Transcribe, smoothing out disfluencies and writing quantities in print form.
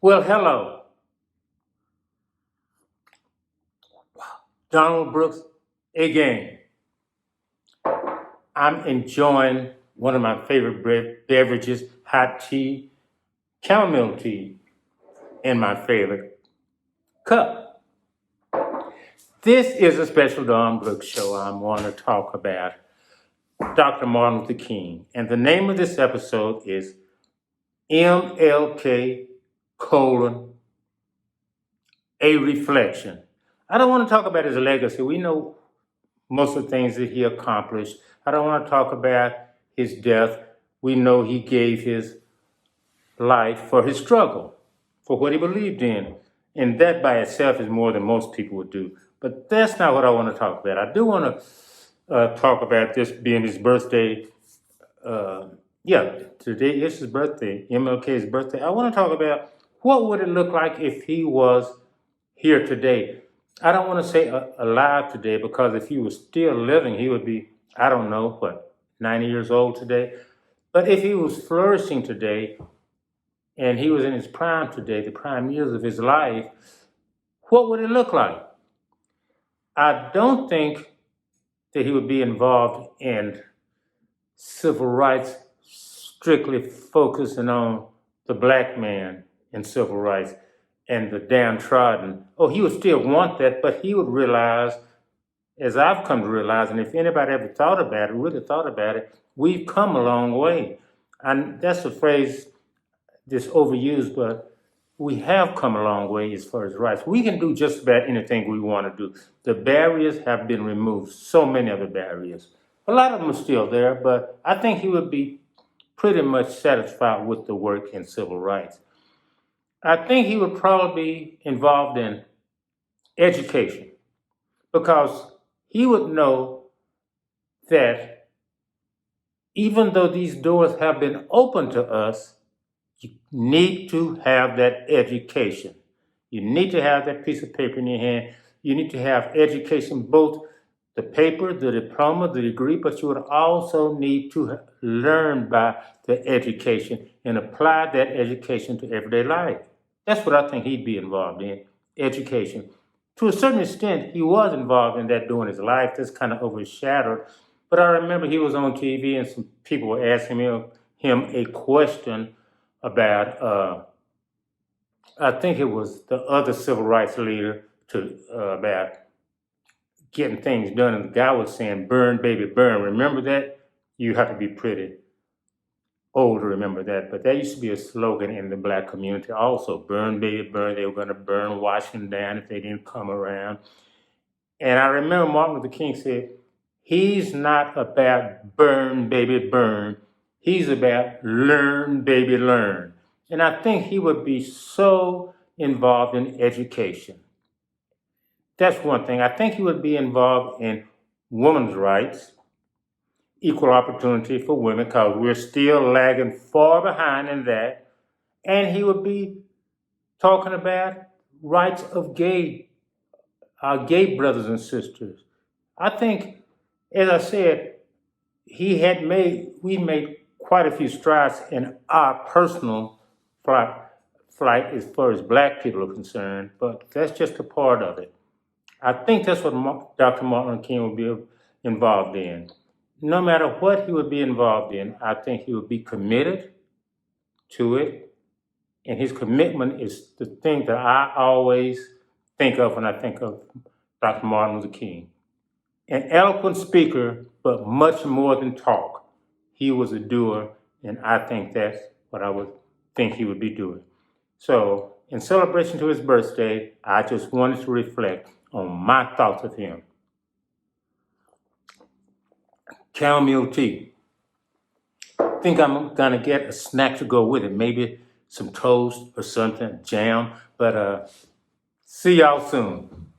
Well, hello, Donald Brooks again. I'm enjoying one of my favorite beverages, hot tea, chamomile tea, in my favorite cup. This is a special Don Brooks show. I want to talk about Dr. Martin Luther King. And the name of this episode is MLK colon A Reflection. I don't want to talk about his legacy. We know most of the things that he accomplished. I don't want to talk about his death. We know he gave his life for his struggle, for what he believed in. And that by itself is more than most people would do. But that's not what I want to talk about. I do want to talk about this being his birthday. Today is his birthday, MLK's birthday. I want to talk about what would it look like if he was here today. I don't want to say alive today, because if he was still living, he would be, I don't know, 90 years old today. But if he was flourishing today and he was in his prime today, the prime years of his life, what would it look like? I don't think that he would be involved in civil rights, strictly focusing on the black man in civil rights and the downtrodden. Oh, he would still want that, but he would realize, as I've come to realize, and if anybody ever thought about it, really thought about it, we've come a long way. And that's a phrase that's overused, but we have come a long way as far as rights. We can do just about anything we want to do. The barriers have been removed, so many of the barriers. A lot of them are still there, but I think he would be pretty much satisfied with the work in civil rights. I think he would probably be involved in education, because he would know that even though these doors have been open to us, you need to have that education. You need to have that piece of paper in your hand. You need to have education, both the paper, the diploma, the degree, but you would also need to learn by the education and apply that education to everyday life. That's what I think he'd be involved in, education. To a certain extent, he was involved in that during his life. That's kind of overshadowed. But I remember he was on TV and some people were asking him a question about, I think it was the other civil rights leader, about getting things done. And the guy was saying, "Burn, baby, burn." Remember that? You have to be pretty old to remember that. But that used to be a slogan in the black community also. Burn, baby, burn. They were going to burn Washington down if they didn't come around. And I remember Martin Luther King said, he's not about burn, baby, burn. He's about learn, baby, learn. And I think he would be so involved in education. That's one thing. I think he would be involved in women's rights, equal opportunity for women, because we're still lagging far behind in that. And he would be talking about rights of our gay brothers and sisters. I think, as I said, we made quite a few strides in our personal flight as far as black people are concerned, but that's just a part of it. I think that's what Dr. Martin Luther King would be involved in. No matter what he would be involved in, I think he would be committed to it. And his commitment is the thing that I always think of when I think of Dr. Martin Luther King. An eloquent speaker, but much more than talk. He was a doer, and I think that's what I would think he would be doing. So, in celebration to his birthday, I just wanted to reflect on my thoughts of him. Chamomile tea. Think I'm gonna get a snack to go with it, maybe some toast or something, jam. But see y'all soon.